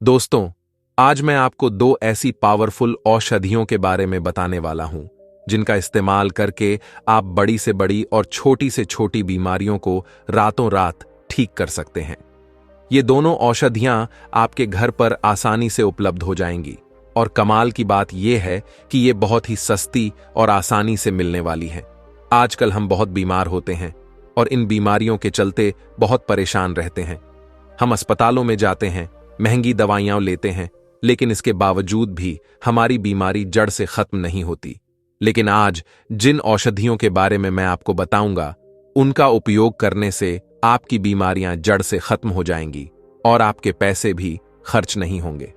दोस्तों, आज मैं आपको दो ऐसी पावरफुल औषधियों के बारे में बताने वाला हूं जिनका इस्तेमाल करके आप बड़ी से बड़ी और छोटी से छोटी बीमारियों को रातों रात ठीक कर सकते हैं। ये दोनों औषधियां आपके घर पर आसानी से उपलब्ध हो जाएंगी और कमाल की बात यह है कि ये बहुत ही सस्ती और आसानी से मिलने वाली हैं। आजकल हम बहुत बीमार होते हैं और इन बीमारियों के चलते बहुत परेशान रहते हैं। हम अस्पतालों में जाते हैं, महंगी दवाइयां लेते हैं, लेकिन इसके बावजूद भी हमारी बीमारी जड़ से खत्म नहीं होती। लेकिन आज जिन औषधियों के बारे में मैं आपको बताऊंगा, उनका उपयोग करने से आपकी बीमारियां जड़ से खत्म हो जाएंगी और आपके पैसे भी खर्च नहीं होंगे।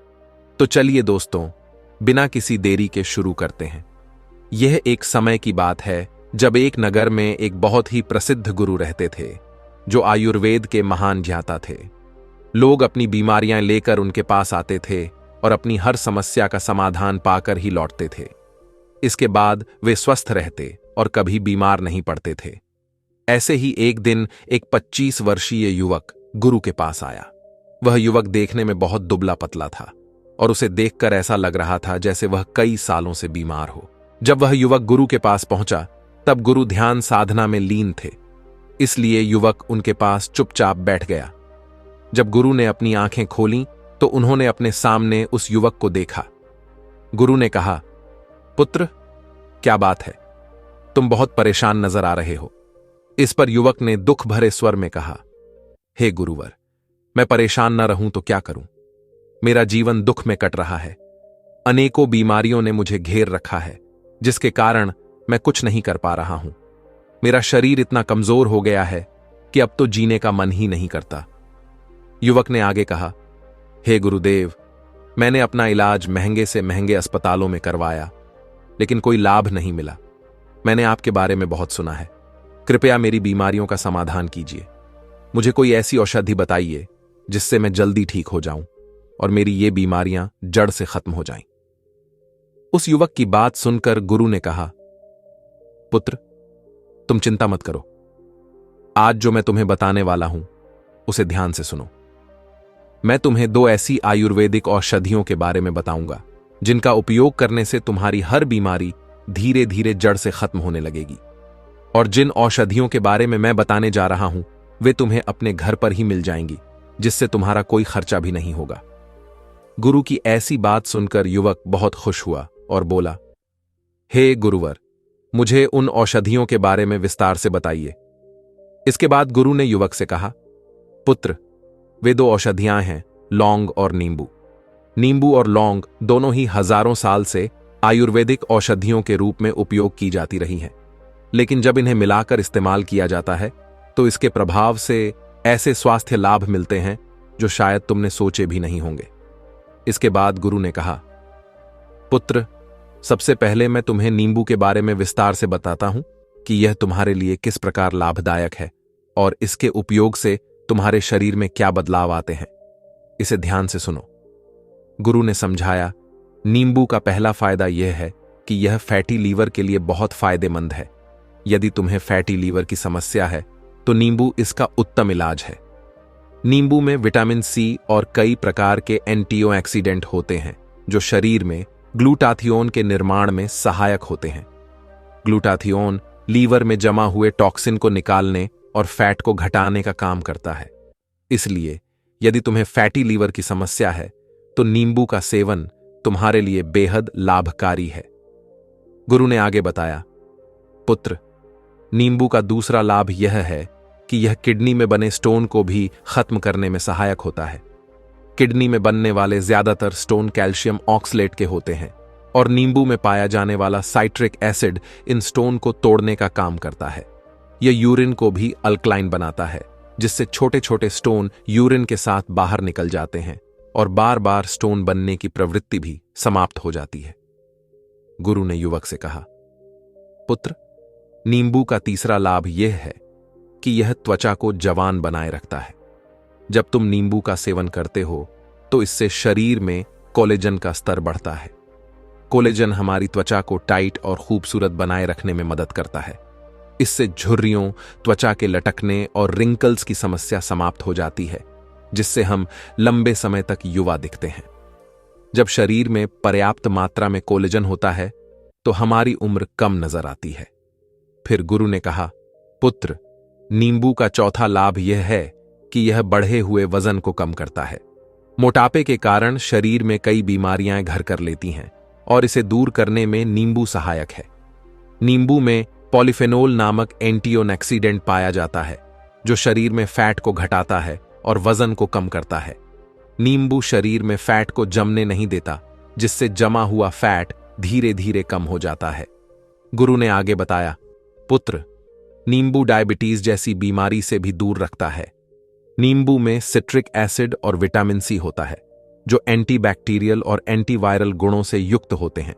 तो चलिए दोस्तों, बिना किसी देरी के शुरू करते हैं। यह एक समय की बात है जब एक नगर में एक बहुत ही प्रसिद्ध गुरु रहते थे, जो आयुर्वेद के महान ज्ञाता थे। लोग अपनी बीमारियां लेकर उनके पास आते थे और अपनी हर समस्या का समाधान पाकर ही लौटते थे। इसके बाद वे स्वस्थ रहते और कभी बीमार नहीं पड़ते थे। ऐसे ही एक दिन एक 25 वर्षीय युवक गुरु के पास आया। वह युवक देखने में बहुत दुबला पतला था और उसे देखकर ऐसा लग रहा था जैसे वह कई सालों से बीमार हो। जब वह युवक गुरु के पास पहुंचा, तब गुरु ध्यान साधना में लीन थे, इसलिए युवक उनके पास चुपचाप बैठ गया। जब गुरु ने अपनी आंखें खोलीं तो उन्होंने अपने सामने उस युवक को देखा। गुरु ने कहा, पुत्र, क्या बात है? तुम बहुत परेशान नजर आ रहे हो। इस पर युवक ने दुख भरे स्वर में कहा, हे गुरुवर, मैं परेशान न रहूं तो क्या करूं? मेरा जीवन दुख में कट रहा है। अनेकों बीमारियों ने मुझे घेर रखा है, जिसके कारण मैं कुछ नहीं कर पा रहा हूं। मेरा शरीर इतना कमजोर हो गया है कि अब तो जीने का मन ही नहीं करता। युवक ने आगे कहा, हे गुरुदेव, मैंने अपना इलाज महंगे से महंगे अस्पतालों में करवाया, लेकिन कोई लाभ नहीं मिला। मैंने आपके बारे में बहुत सुना है। कृपया मेरी बीमारियों का समाधान कीजिए। मुझे कोई ऐसी औषधि बताइए जिससे मैं जल्दी ठीक हो जाऊं और मेरी ये बीमारियां जड़ से खत्म हो जाएं। उस युवक की बात सुनकर गुरु ने कहा, पुत्र, तुम चिंता मत करो। आज जो मैं तुम्हें बताने वाला हूं, उसे ध्यान से सुनो। मैं तुम्हें दो ऐसी आयुर्वेदिक औषधियों के बारे में बताऊंगा जिनका उपयोग करने से तुम्हारी हर बीमारी धीरे धीरे जड़ से खत्म होने लगेगी। और जिन औषधियों के बारे में मैं बताने जा रहा हूं, वे तुम्हें अपने घर पर ही मिल जाएंगी, जिससे तुम्हारा कोई खर्चा भी नहीं होगा। गुरु की ऐसी बात सुनकर युवक बहुत खुश हुआ और बोला, हे गुरुवर, मुझे उन औषधियों के बारे में विस्तार से बताइए। इसके बाद गुरु ने युवक से कहा, पुत्र, वे दो औषधियां हैं, लौंग और नींबू। नींबू और लौंग दोनों ही हजारों साल से आयुर्वेदिक औषधियों के रूप में उपयोग की जाती रही हैं, लेकिन जब इन्हें मिलाकर इस्तेमाल किया जाता है तो इसके प्रभाव से ऐसे स्वास्थ्य लाभ मिलते हैं जो शायद तुमने सोचे भी नहीं होंगे। इसके बाद गुरु ने कहा, पुत्र, सबसे पहले मैं तुम्हें नींबू के बारे में विस्तार से बताता हूं कि यह तुम्हारे लिए किस प्रकार लाभदायक है और इसके उपयोग से तुम्हारे शरीर में क्या बदलाव आते हैं। इसे ध्यान से सुनो। गुरु ने समझाया, नींबू का पहला फायदा यह है कि यह फैटी लीवर के लिए बहुत फायदेमंद है। यदि तुम्हें फैटी लीवर की समस्या है तो नींबू इसका उत्तम इलाज है। नींबू में विटामिन सी और कई प्रकार के एंटीऑक्सीडेंट होते हैं जो शरीर में ग्लूटाथियोन के निर्माण में सहायक होते हैं। ग्लूटाथियोन लीवर में जमा हुए टॉक्सिन को निकालने और फैट को घटाने का काम करता है। इसलिए यदि तुम्हें फैटी लीवर की समस्या है तो नींबू का सेवन तुम्हारे लिए बेहद लाभकारी है। गुरु ने आगे बताया, पुत्र, नींबू का दूसरा लाभ यह है कि यह किडनी में बने स्टोन को भी खत्म करने में सहायक होता है। किडनी में बनने वाले ज्यादातर स्टोन कैल्शियम ऑक्सलेट के होते हैं और नींबू में पाया जाने वाला साइट्रिक एसिड इन स्टोन को तोड़ने का काम करता है। यह यूरिन को भी अल्कलाइन बनाता है, जिससे छोटे छोटे स्टोन यूरिन के साथ बाहर निकल जाते हैं और बार बार स्टोन बनने की प्रवृत्ति भी समाप्त हो जाती है। गुरु ने युवक से कहा, पुत्र, नींबू का तीसरा लाभ यह है कि यह त्वचा को जवान बनाए रखता है। जब तुम नींबू का सेवन करते हो तो इससे शरीर में कोलेजन का स्तर बढ़ता है। कोलेजन हमारी त्वचा को टाइट और खूबसूरत बनाए रखने में मदद करता है। इससे झुर्रियों, त्वचा के लटकने और रिंकल्स की समस्या समाप्त हो जाती है जिससे हम लंबे समय तक युवा दिखते हैं। जब शरीर में पर्याप्त मात्रा में कोलेजन होता है तो हमारी उम्र कम नजर आती है। फिर गुरु ने कहा, पुत्र, नींबू का चौथा लाभ यह है कि यह बढ़े हुए वजन को कम करता है। मोटापे के कारण शरीर में कई बीमारियां घर कर लेती हैं और इसे दूर करने में नींबू सहायक है। नींबू में पॉलीफेनोल नामक एंटीऑक्सीडेंट पाया जाता है जो शरीर में फैट को घटाता है और वजन को कम करता है। नींबू शरीर में फैट को जमने नहीं देता, जिससे जमा हुआ फैट धीरे धीरे कम हो जाता है। गुरु ने आगे बताया, पुत्र, नींबू डायबिटीज जैसी बीमारी से भी दूर रखता है। नींबू में सिट्रिक एसिड और विटामिन सी होता है जो एंटीबैक्टीरियल और एंटीवायरल गुणों से युक्त होते हैं।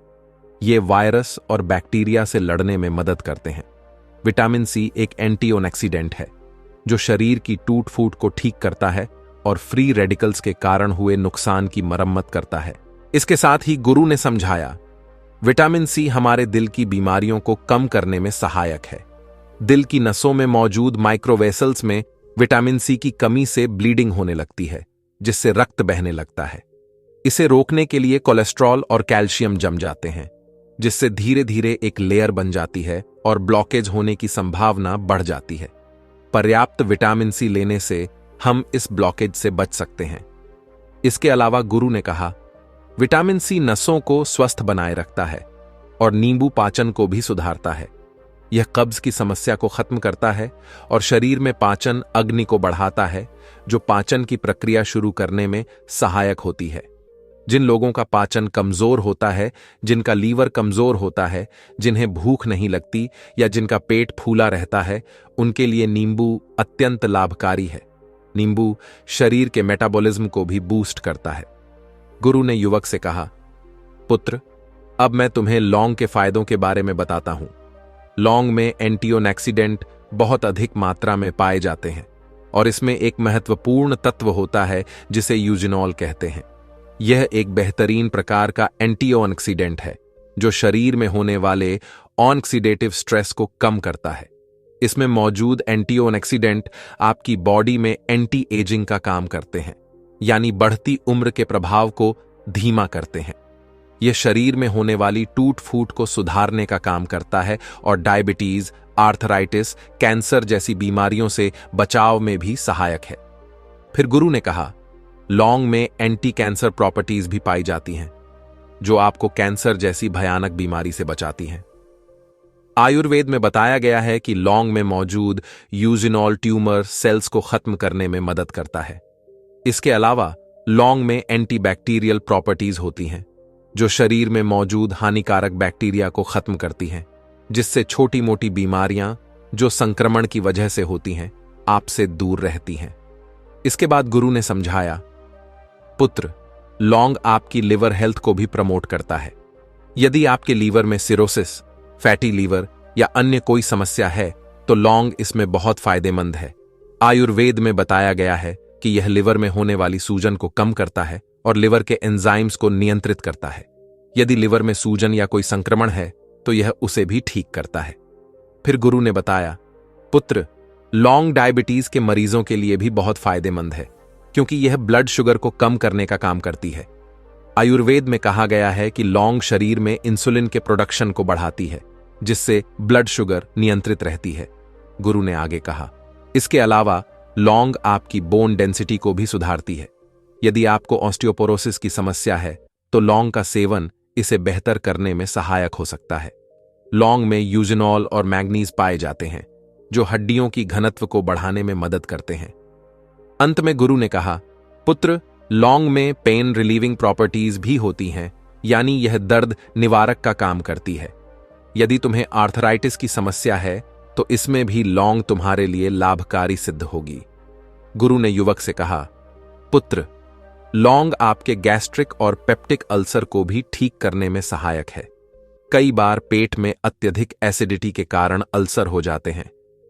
ये वायरस और बैक्टीरिया से लड़ने में मदद करते हैं। विटामिन सी एक एंटीऑक्सीडेंट है जो शरीर की टूट फूट को ठीक करता है और फ्री रेडिकल्स के कारण हुए नुकसान की मरम्मत करता है। इसके साथ ही गुरु ने समझाया, विटामिन सी हमारे दिल की बीमारियों को कम करने में सहायक है। दिल की नसों में मौजूद माइक्रोवेसल्स में विटामिन सी की कमी से ब्लीडिंग होने लगती है, जिससे रक्त बहने लगता है। इसे रोकने के लिए कोलेस्ट्रॉल और कैल्शियम जम जाते हैं, जिससे धीरे धीरे एक लेयर बन जाती है और ब्लॉकेज होने की संभावना बढ़ जाती है। पर्याप्त विटामिन सी लेने से हम इस ब्लॉकेज से बच सकते हैं। इसके अलावा गुरु ने कहा, विटामिन सी नसों को स्वस्थ बनाए रखता है और नींबू पाचन को भी सुधारता है। यह कब्ज की समस्या को खत्म करता है और शरीर में पाचन अग्नि को बढ़ाता है, जो पाचन की प्रक्रिया शुरू करने में सहायक होती है। जिन लोगों का पाचन कमजोर होता है, जिनका लीवर कमजोर होता है, जिन्हें भूख नहीं लगती या जिनका पेट फूला रहता है, उनके लिए नींबू अत्यंत लाभकारी है। नींबू शरीर के मेटाबॉलिज्म को भी बूस्ट करता है। गुरु ने युवक से कहा, पुत्र, अब मैं तुम्हें लौंग के फायदों के बारे में बताता हूं। लौंग में एंटीऑक्सीडेंट बहुत अधिक मात्रा में पाए जाते हैं और इसमें एक महत्वपूर्ण तत्व होता है जिसे यूजिनॉल कहते हैं। यह एक बेहतरीन प्रकार का एंटीऑक्सीडेंट है जो शरीर में होने वाले ऑक्सीडेटिव स्ट्रेस को कम करता है। इसमें मौजूद एंटीऑक्सीडेंट आपकी बॉडी में एंटी एजिंग का काम करते हैं, यानी बढ़ती उम्र के प्रभाव को धीमा करते हैं। यह शरीर में होने वाली टूट फूट को सुधारने का काम करता है और डायबिटीज, आर्थराइटिस, कैंसर जैसी बीमारियों से बचाव में भी सहायक है। फिर गुरु ने कहा, लौंग में एंटी कैंसर प्रॉपर्टीज भी पाई जाती हैं जो आपको कैंसर जैसी भयानक बीमारी से बचाती हैं। आयुर्वेद में बताया गया है कि लौंग में मौजूद यूजिनॉल ट्यूमर सेल्स को खत्म करने में मदद करता है। इसके अलावा लौंग में एंटीबैक्टीरियल प्रॉपर्टीज होती हैं जो शरीर में मौजूद हानिकारक बैक्टीरिया को खत्म करती हैं, जिससे छोटी मोटी बीमारियां जो संक्रमण की वजह से होती हैं आपसे दूर रहती हैं। इसके बाद गुरु ने समझाया, पुत्र, लौंग आपकी लिवर हेल्थ को भी प्रमोट करता है। यदि आपके लीवर में सिरोसिस, फैटी लीवर या अन्य कोई समस्या है तो लौंग इसमें बहुत फायदेमंद है। आयुर्वेद में बताया गया है कि यह लिवर में होने वाली सूजन को कम करता है और लिवर के एंजाइम्स को नियंत्रित करता है। यदि लिवर में सूजन या कोई संक्रमण है तो यह उसे भी ठीक करता है। फिर गुरु ने बताया, पुत्र, लौंग डायबिटीज के मरीजों के लिए भी बहुत फायदेमंद है क्योंकि यह ब्लड शुगर को कम करने का काम करती है। आयुर्वेद में कहा गया है कि लौंग शरीर में इंसुलिन के प्रोडक्शन को बढ़ाती है, जिससे ब्लड शुगर नियंत्रित रहती है। गुरु ने आगे कहा, इसके अलावा लौंग आपकी बोन डेंसिटी को भी सुधारती है। यदि आपको ऑस्टियोपोरोसिस की समस्या है तो लौंग का सेवन इसे बेहतर करने में सहायक हो सकता है। लौंग में यूजिनॉल और मैग्नीज पाए जाते हैं जो हड्डियों की घनत्व को बढ़ाने में मदद करते हैं। अंत में गुरु ने कहा, पुत्र, लौंग में पेन रिलीविंग प्रॉपर्टीज भी होती हैं, यानी यह दर्द निवारक का काम करती है। यदि तुम्हें आर्थराइटिस की समस्या है तो इसमें भी लौंग तुम्हारे लिए लाभकारी सिद्ध होगी। गुरु ने युवक से कहा, पुत्र, लौंग आपके गैस्ट्रिक और पेप्टिक अल्सर को भी ठीक करने में सहायक है। कई बार पेट में अत्यधिक एसिडिटी के कारण अल्सर हो जाते हैं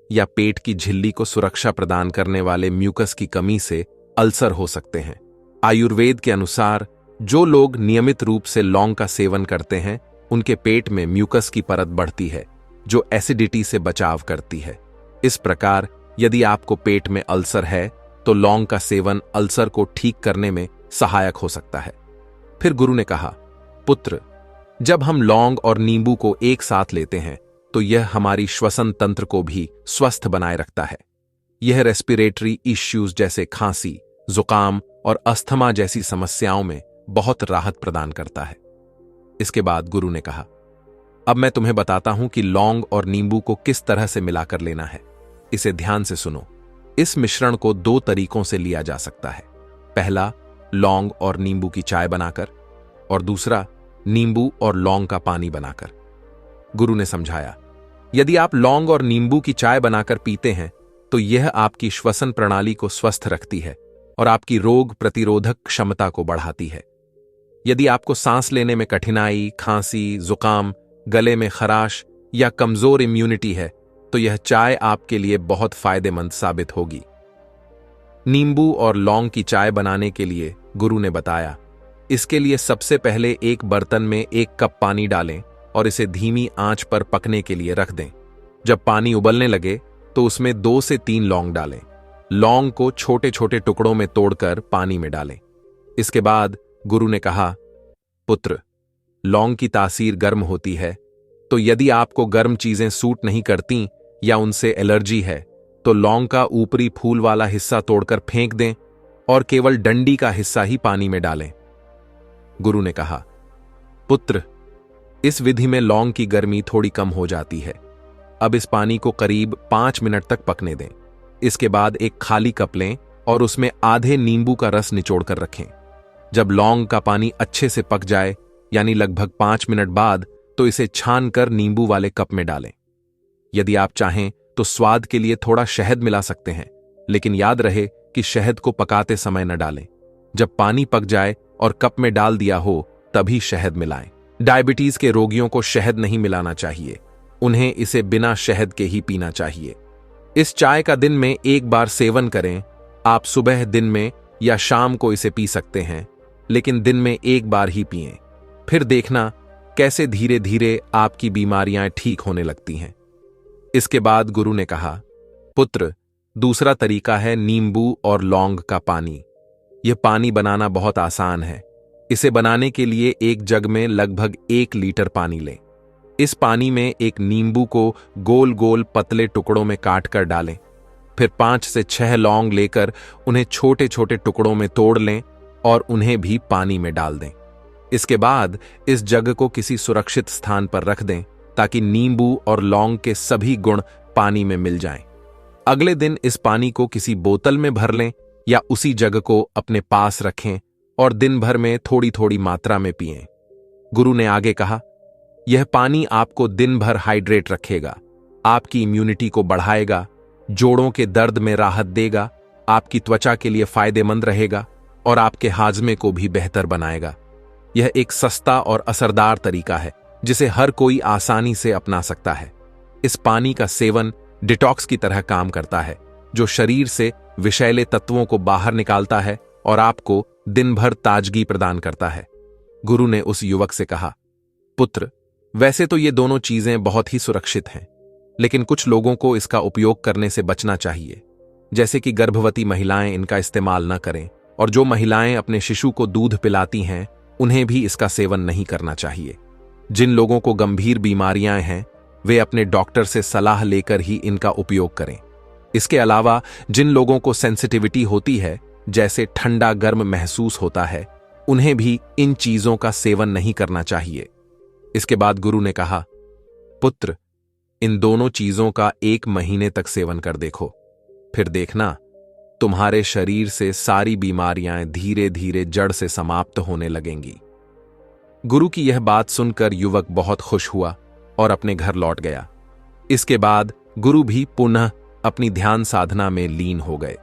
या पेट की झिल्ली को सुरक्षा प्रदान करने वाले म्यूकस की कमी से अल्सर हो सकते हैं। आयुर्वेद के अनुसार जो लोग नियमित रूप से लौंग का सेवन करते हैं उनके पेट में म्यूकस की परत बढ़ती है जो एसिडिटी से बचाव करती है। इस प्रकार यदि आपको पेट में अल्सर है तो लौंग का सेवन अल्सर को ठीक करने में सहायक हो सकता है। फिर गुरु ने कहा, पुत्र, जब हम लौंग और नींबू को एक साथ लेते हैं तो यह हमारी श्वसन तंत्र को भी स्वस्थ बनाए रखता है। यह रेस्पिरेटरी इश्यूज जैसे खांसी, जुकाम और अस्थमा जैसी समस्याओं में बहुत राहत प्रदान करता है। इसके बाद गुरु ने कहा, अब मैं तुम्हें बताता हूं कि लौंग और नींबू को किस तरह से मिलाकर लेना है। इसे ध्यान से सुनो। इस मिश्रण को 2 तरीकों से लिया जा सकता है। पहला, लौंग और नींबू की चाय बनाकर, और दूसरा, नींबू और लौंग का पानी बनाकर। गुरु ने समझाया, यदि आप लौंग और नींबू की चाय बनाकर पीते हैं तो यह आपकी श्वसन प्रणाली को स्वस्थ रखती है और आपकी रोग प्रतिरोधक क्षमता को बढ़ाती है। यदि आपको सांस लेने में कठिनाई, खांसी, जुकाम, गले में खराश या कमजोर इम्यूनिटी है तो यह चाय आपके लिए बहुत फायदेमंद साबित होगी। नींबू और लौंग की चाय बनाने के लिए गुरु ने बताया, इसके लिए सबसे पहले एक बर्तन में 1 कप पानी डालें और इसे धीमी आंच पर पकने के लिए रख दें। जब पानी उबलने लगे तो उसमें 2 से 3 लौंग डालें। लौंग को छोटे छोटे टुकड़ों में तोड़कर पानी में डालें। इसके बाद गुरु ने कहा, पुत्र, लौंग की तासीर गर्म होती है, तो यदि आपको गर्म चीजें सूट नहीं करती या उनसे एलर्जी है तो लौंग का ऊपरी फूल वाला हिस्सा तोड़कर फेंक दें और केवल डंडी का हिस्सा ही पानी में डालें। गुरु ने कहा, पुत्र, इस विधि में लौंग की गर्मी थोड़ी कम हो जाती है। अब इस पानी को करीब 5 मिनट तक पकने दें। इसके बाद एक खाली कप लें और उसमें आधे नींबू का रस निचोड़कर रखें। जब लौंग का पानी अच्छे से पक जाए, यानी लगभग 5 मिनट बाद, तो इसे छानकर नींबू वाले कप में डालें। यदि आप चाहें तो स्वाद के लिए थोड़ा शहद मिला सकते हैं, लेकिन याद रहे कि शहद को पकाते समय न डालें। जब पानी पक जाए और कप में डाल दिया हो तभी शहद मिलाएं। डायबिटीज के रोगियों को शहद नहीं मिलाना चाहिए, उन्हें इसे बिना शहद के ही पीना चाहिए। इस चाय का दिन में 1 बार सेवन करें। आप सुबह, दिन में या शाम को इसे पी सकते हैं, लेकिन दिन में 1 बार ही पिएं। फिर देखना कैसे धीरे धीरे आपकी बीमारियां ठीक होने लगती हैं। इसके बाद गुरु ने कहा, पुत्र, दूसरा तरीका है नींबू और लौंग का पानी। यह पानी बनाना बहुत आसान है। इसे बनाने के लिए एक जग में लगभग 1 लीटर पानी लें। इस पानी में एक नींबू को गोल गोल पतले टुकड़ों में काट कर डालें। फिर 5 से 6 लौंग लेकर उन्हें छोटे छोटे टुकड़ों में तोड़ लें और उन्हें भी पानी में डाल दें। इसके बाद इस जग को किसी सुरक्षित स्थान पर रख दें ताकि नींबू और लौंग के सभी गुण पानी में मिल जाएं। अगले दिन इस पानी को किसी बोतल में भर लें या उसी जग को अपने पास रखें और दिन भर में थोड़ी थोड़ी मात्रा में पिएं। गुरु ने आगे कहा, यह पानी आपको दिन भर हाइड्रेट रखेगा, आपकी इम्यूनिटी को बढ़ाएगा, जोड़ों के दर्द में राहत देगा, आपकी त्वचा के लिए फायदेमंद रहेगा और आपके हाजमे को भी बेहतर बनाएगा। यह एक सस्ता और असरदार तरीका है जिसे हर कोई आसानी से अपना सकता है। इस पानी का सेवन डिटॉक्स की तरह काम करता है, जो शरीर से विषैले तत्वों को बाहर निकालता है और आपको दिन भर ताजगी प्रदान करता है। गुरु ने उस युवक से कहा, पुत्र, वैसे तो ये दोनों चीजें बहुत ही सुरक्षित हैं, लेकिन कुछ लोगों को इसका उपयोग करने से बचना चाहिए। जैसे कि गर्भवती महिलाएं इनका इस्तेमाल न करें, और जो महिलाएं अपने शिशु को दूध पिलाती हैं उन्हें भी इसका सेवन नहीं करना चाहिए। जिन लोगों को गंभीर बीमारियां हैं वे अपने डॉक्टर से सलाह लेकर ही इनका उपयोग करें। इसके अलावा जिन लोगों को सेंसिटिविटी होती है, जैसे ठंडा गर्म महसूस होता है, उन्हें भी इन चीजों का सेवन नहीं करना चाहिए। इसके बाद गुरु ने कहा, पुत्र, इन दोनों चीजों का 1 महीने तक सेवन कर देखो, फिर देखना तुम्हारे शरीर से सारी बीमारियां धीरे धीरे जड़ से समाप्त होने लगेंगी। गुरु की यह बात सुनकर युवक बहुत खुश हुआ और अपने घर लौट गया। इसके बाद गुरु भी पुनः अपनी ध्यान साधना में लीन हो गए।